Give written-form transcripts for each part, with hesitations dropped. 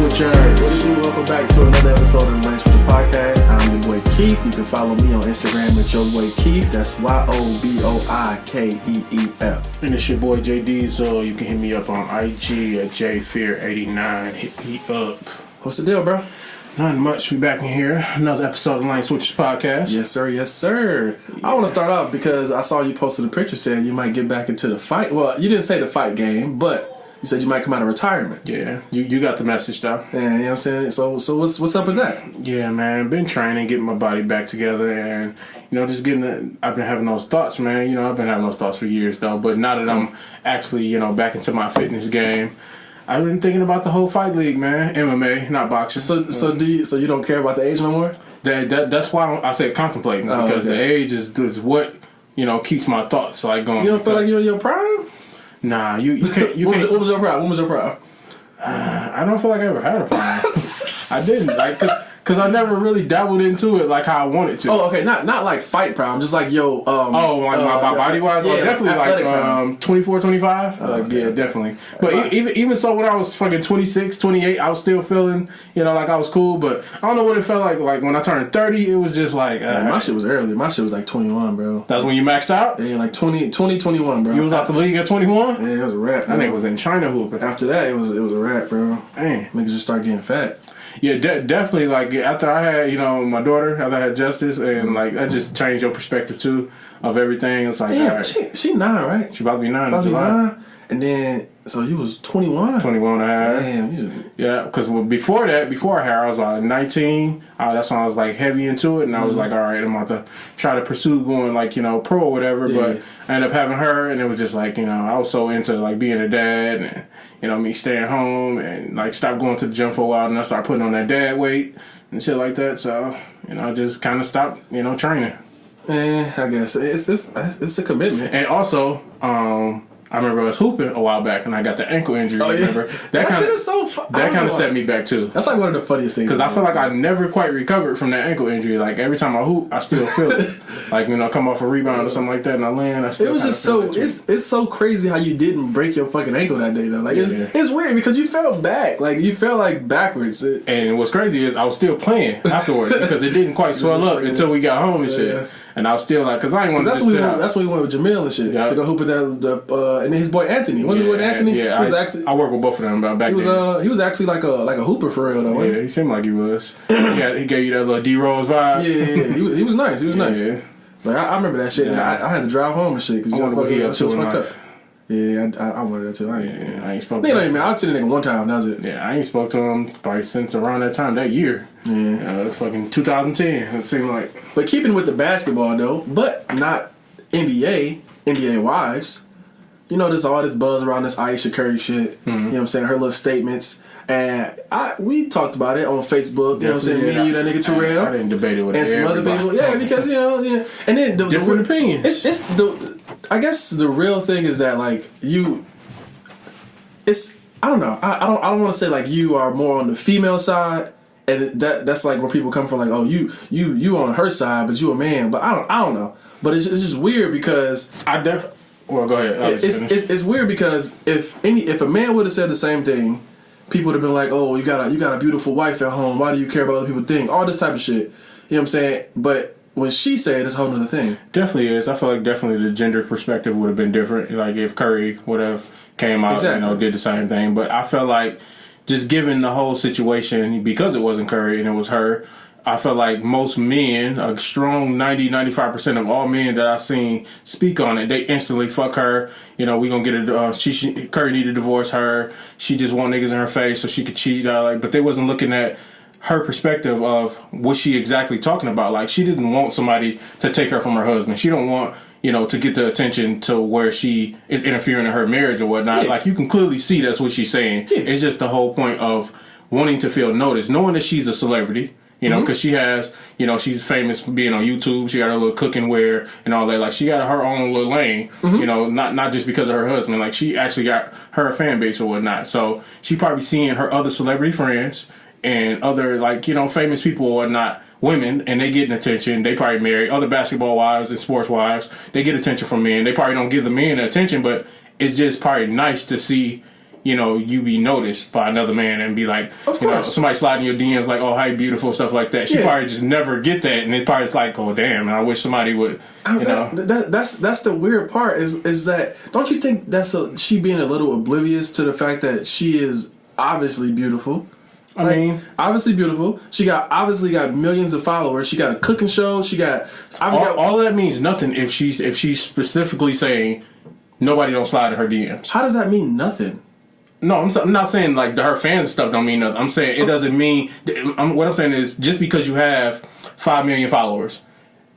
Switcher. What is you? Welcome back to another episode of the Line Switchers Podcast. I'm your boy Keith. You can follow me on Instagram at your boy Keith. That's YOBOIKEEF. And it's your boy JD, so you can hit me up on IG at JFear89. Hit me up. What's the deal, bro? Not much. We back in here. Another episode of the Line Switchers Podcast. Yes, sir. Yes, sir. Yeah. I want to start off because I saw you posted a picture saying you might get back into the fight. Well, you didn't say the fight game, but you said you might come out of retirement. Yeah, you got the message though. Yeah, you know what I'm saying? So what's up with that? Yeah, man, been training, getting my body back together, and just getting I've been having those thoughts, man. I've been having those thoughts for years though, but now that I'm actually, back into my fitness game, I've been thinking about the whole fight league, man. MMA, not boxing. So you don't care about the age no more? That's why I said contemplating, because the age is what keeps my thoughts like going. You don't feel like you're in your prime? Nah, you can't. What was your prime? When was your prime? I don't feel like I ever had a prime. I didn't, because I never really dabbled into it like how I wanted to. Oh, okay, not like fight prime, just like my body wise, definitely like 24, 25. Okay. Yeah, definitely. But even so, when I was fucking 26, 28, I was still feeling like I was cool. But I don't know what it felt like. Like when I turned 30, it was just like my shit was early. My shit was like 21, bro. That's when you maxed out. Yeah, like 21, bro. You was out the league at 21. Yeah, it was a wrap. That nigga was in China hooping. After that, it was a wrap, bro. Damn, niggas just start getting fat. Yeah, definitely. Like after I had, my daughter, after I had Justice, and like that just changed your perspective too of everything. It's like, damn, she 9, right? She about to be 9 in July. 9, and then so you was 21. 21 and a half. Damn, yeah. Because before I had her, I was about 19. That's when I was like heavy into it, and I was like, all right, I'm about to try to pursue going like pro or whatever. Yeah. But I ended up having her, and it was just like I was so into like being a dad and. Me staying home and like stop going to the gym for a while, and I started putting on that dad weight and shit like that. So I just kind of stopped training. I guess it's a commitment. And also, I remember I was hooping a while back, and I got the ankle injury. Oh, yeah. Remember that kind of that kind of set me back too. That's like one of the funniest things. Because I feel like I never quite recovered from that ankle injury. Like every time I hoop, I still feel it. Like come off a rebound or something like that, and I land. I still. It was just so. It's so crazy how you didn't break your fucking ankle that day though. Like it's weird because you fell back. Like you fell like backwards. And what's crazy is I was still playing afterwards because it didn't quite swell up until we got home and shit. Yeah. And I was still like, because I didn't want to sit out. That's when we went with Jamil and shit. Yep. To go hoop with and then his boy Anthony. Wasn't it with Anthony? Yeah, I worked with both of them back then. He was actually like a hooper for real though. Yeah, he seemed like he was. He gave you that little D-Rose vibe. Yeah. He was nice. He was nice. Yeah. Like I remember that shit. Yeah. And I had to drive home and shit because he was fucked up. Yeah, I wanted that too. I ain't spoke to him. I seen the nigga one time. That was it. Yeah, I ain't spoke to him probably since around that time, that year. Yeah. That's fucking 2010, it seemed like. But keeping with the basketball, though, but not NBA wives, there's all this buzz around this Aisha Curry shit. Mm-hmm. You know what I'm saying? Her little statements. And we talked about it on Facebook. You know what I'm saying? Me, you, that nigga Terrell. I didn't debate it with and some other people. Yeah, because, And then different opinions. I guess the real thing is that like I don't know. I don't want to say like you are more on the female side, and that's like where people come from. Like, oh, you on her side, but you a man. But I don't know. But it's just weird because well, go ahead. It's weird because if a man would have said the same thing, people would have been like, oh, you got a beautiful wife at home. Why do you care about what other people think? All this type of shit. You know what I'm saying? But when she said, it's a whole nother thing. Definitely is. I feel like definitely the gender perspective would have been different. Like if Curry would have came out, did the same thing. But I felt like just given the whole situation, because it wasn't Curry and it was her, I felt like most men, a strong 90-95% of all men that I've seen speak on it, they instantly fuck her. We gonna get a Curry need to divorce her. She just want niggas in her face so she could cheat. But they wasn't looking at her perspective of what she exactly talking about. Like she didn't want somebody to take her from her husband. She don't want to get the attention to where she is interfering in her marriage or whatnot. Yeah. Like you can clearly see that's what she's saying. Yeah. It's just the whole point of wanting to feel noticed, knowing that she's a celebrity. Because she has, she's famous for being on YouTube. She got her little cooking wear and all that. Like, she got her own little lane, not just because of her husband. Like, she actually got her fan base or whatnot. So, she probably seeing her other celebrity friends and other, famous people or whatnot, women, and they getting attention. They probably marry other basketball wives and sports wives. They get attention from men. They probably don't give the men the attention, but it's just probably nice to see, you be noticed by another man and be like, of course, somebody sliding your DMs like, oh, hey, beautiful, stuff like that. She probably just never get that, and it probably is like, oh, damn, I wish somebody would, That's the weird part is that, don't you think that's she being a little oblivious to the fact that she is obviously beautiful? I mean, obviously beautiful. She obviously got millions of followers. She got a cooking show. She got all that means nothing if she's specifically saying nobody don't slide to her DMs. How does that mean nothing? No, I'm not saying like her fans and stuff don't mean nothing. I'm saying it doesn't mean. What I'm saying is just because you have 5 million followers,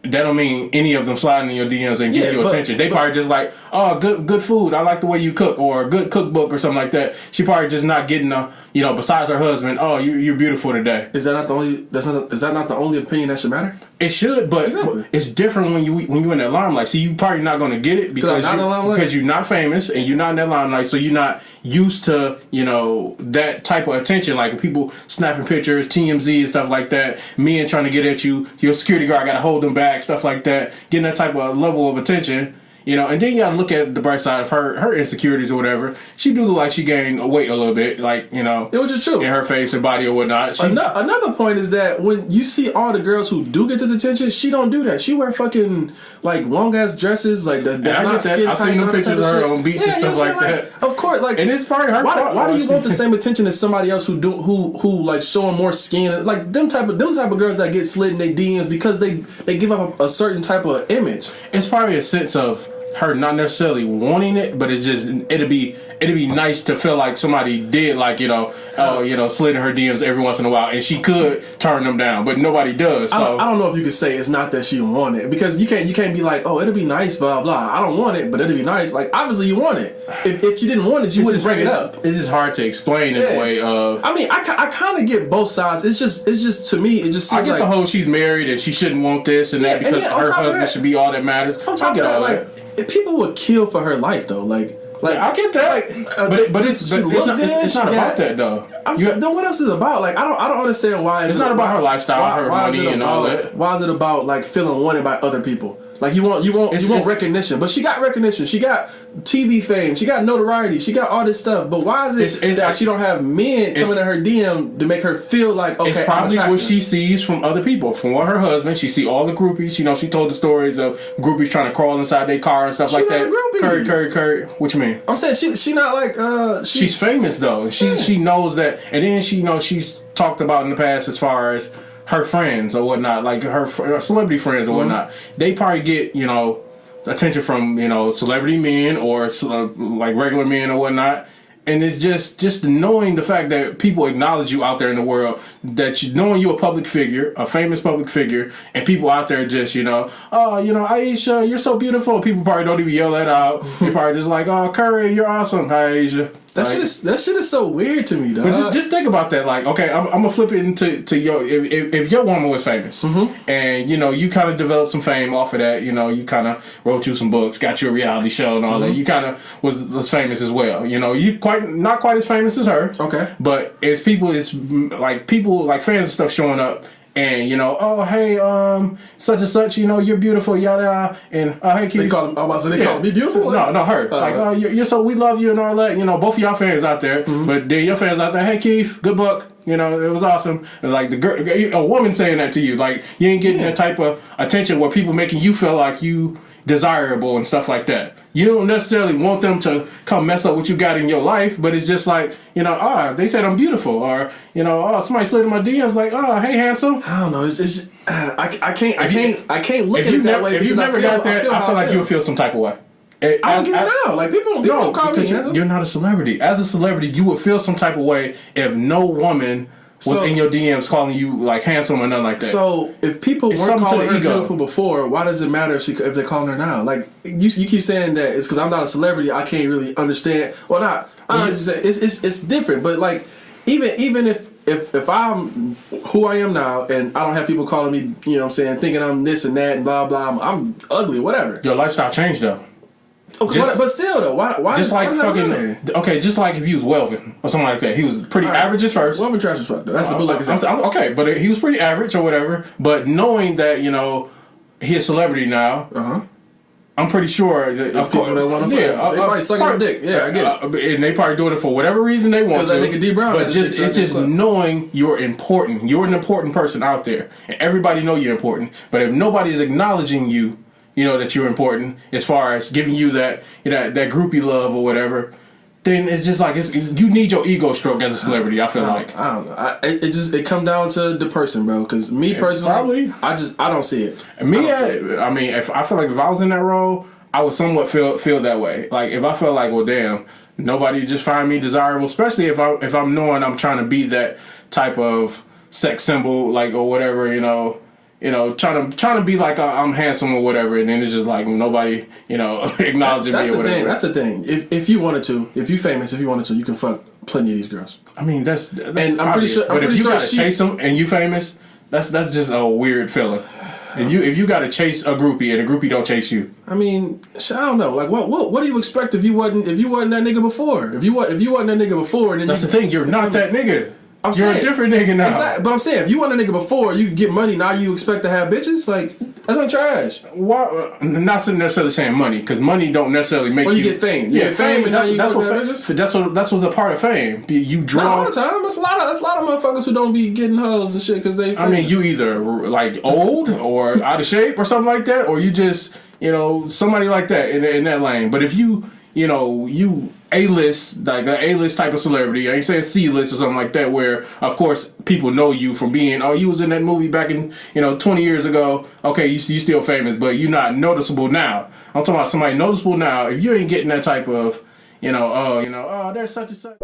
that don't mean any of them sliding in your DMs and giving you attention. They probably just like, oh, good food. I like the way you cook, or a good cookbook or something like that. She probably just not getting besides her husband. Oh, you're beautiful today. Is that not the only? Is that not the only opinion that should matter? It should, but it's different when you're in that limelight. See, you probably not going to get it because you're not famous and you're not in that limelight, so you're not used to that type of attention. Like people snapping pictures, TMZ and stuff like that. Men trying to get at you. Your security guard got to hold them back, stuff like that. Getting that type of level of attention. And then you gotta look at the bright side of her insecurities or whatever. She do look like she gained weight a little bit, like, which is true, in her face and body or whatnot. Another point is that when you see all the girls who do get this attention, she don't do that. She wear fucking like long ass dresses, like that's not skin tight. I've seen them pictures of her on beach and stuff like that. Of course, like, and it's probably her fault. Why do you want the same attention as somebody else who like showing more skin? Like them type of girls that get slid in their DMs because they give up a certain type of image. It's probably a sense of her not necessarily wanting it, but it'd be nice to feel like somebody did, like, slid in her DMs every once in a while, and she could turn them down, but nobody does. So I don't know if you could say it's not that she want it, because you can't be like, oh, it'll be nice, blah blah. I don't want it, but it'll be nice. Like, obviously you want it. If you didn't want it, you wouldn't bring it up. It's just hard to explain in a way of. I mean, I kind of get both sides. It's just to me, it just seems I get the whole she's married and she shouldn't want this and that because her husband should be all that matters. I get all that. People would kill for her life, though. Like I get that, but it's not about that though. Then what else is it about? Like I don't understand why it's not about her lifestyle, her money, and all that. Why is it about like feeling wanted by other people? Like you want recognition, but she got recognition. She got TV fame. She got notoriety. She got all this stuff. But why is it that she don't have men coming in her DM to make her feel like, okay, it's probably what she sees from other people. From her husband, she see all the groupies. She told the stories of groupies trying to crawl inside their car and stuff like that. Curry. What you mean? I'm saying she not like she's famous though. She knows that, and then she's talked about in the past as far as her friends or whatnot, like her celebrity friends or whatnot. They probably get attention from celebrity men or like regular men or whatnot. And it's just knowing the fact that people acknowledge you out there in the world, that knowing you're a public figure, a famous public figure, and people out there just Aisha, you're so beautiful. People probably don't even yell that out. They probably just like, oh, Curry, you're awesome. Hi, Aisha. That shit is so weird to me, dog. But just think about that. Like, okay, I'm gonna flip it into your if your woman was famous, and you kind of developed some fame off of that. You kind of wrote you some books, got you a reality show and all that. You kind of was famous as well. You not quite as famous as her. Okay, but it's people like fans and stuff showing up. And oh hey, such and such, you're beautiful, yada, and hey, Keith. They call me beautiful. No, her. You're so, we love you and all that. Both of y'all fans out there, but then your fans out there. Hey, Keith, good book. It was awesome. And like a woman saying that to you, like you ain't getting that type of attention where people making you feel like you desirable and stuff like that. You don't necessarily want them to come mess up what you got in your life, but it's just like, they said I'm beautiful, or somebody slid in my DMs like, oh, hey, handsome. I don't know. It's just, I can't look at it that way. If you've never got that, I feel like you would feel some type of way. I don't get it now. Like people don't call me handsome. You're not a celebrity. As a celebrity, you would feel some type of way if no woman was in your DMs calling you like handsome or nothing like that. So if people weren't calling her beautiful before, why does it matter if they're calling her now? Like you keep saying that it's because I'm not a celebrity. I can't really understand. Well, not. I understand. It's different. But like even if I'm who I am now and I don't have people calling me, thinking I'm this and that and blah blah. I'm ugly, whatever. Your lifestyle changed though. Okay, but still though, why? Just like fucking. Okay, just like if he was Welvin or something like that, he was pretty average at first. Welvin trash as fuck though. That's the bootleg example. Okay, but he was pretty average or whatever. But knowing that he's a celebrity now, I'm pretty sure that There's people that want to they probably sucking their dick. Yeah, I get it. And they probably doing it for whatever reason they want to. Because that nigga D Brown. But it's just knowing you're important. You're an important person out there, and everybody know you're important. But if nobody is acknowledging you, you know that you're important as far as giving you that that groupie love or whatever, then it's just like you need your ego stroke as a celebrity. I feel like I don't know. It come down to the person, bro. Because me personally, I don't see it. I mean, if I feel like if I was in that role, I would somewhat feel that way. Like if I felt like, well, damn, nobody just find me desirable, especially if I'm knowing I'm trying to be that type of sex symbol, like or whatever, trying to be like I'm handsome or whatever, and then it's just like nobody, acknowledging me or whatever. That's the thing. If you wanted to, if you famous, if you wanted to, you can fuck plenty of these girls. I mean, that's and I'm pretty sure. But if you gotta chase them and you famous, that's just a weird feeling. If you gotta chase a groupie and a groupie don't chase you. I mean, I don't know. Like, what do you expect if you wasn't that nigga before? If you wasn't that nigga before, then that's the thing. You're not that nigga. You're a different nigga now. Exactly. But I'm saying, if you wasn't a nigga before, you get money. Now you expect to have bitches? Like, that's not trash. Why? Not necessarily saying money, because money don't necessarily make you get fame. You get fame, and now you have bitches. That's what's a part of fame. You draw. Not all the time. That's a lot of motherfuckers who don't be getting hoes and shit because they. I mean, you either like old or out of shape or something like that, or you just somebody like that in that lane. But if you A-list, like an A-list type of celebrity, I ain't saying C-list or something like that, where of course people know you from being, you was in that movie back in 20 years ago. Okay, you still famous, but you're not noticeable now. I'm talking about somebody noticeable now. If you ain't getting that type of there's such and such.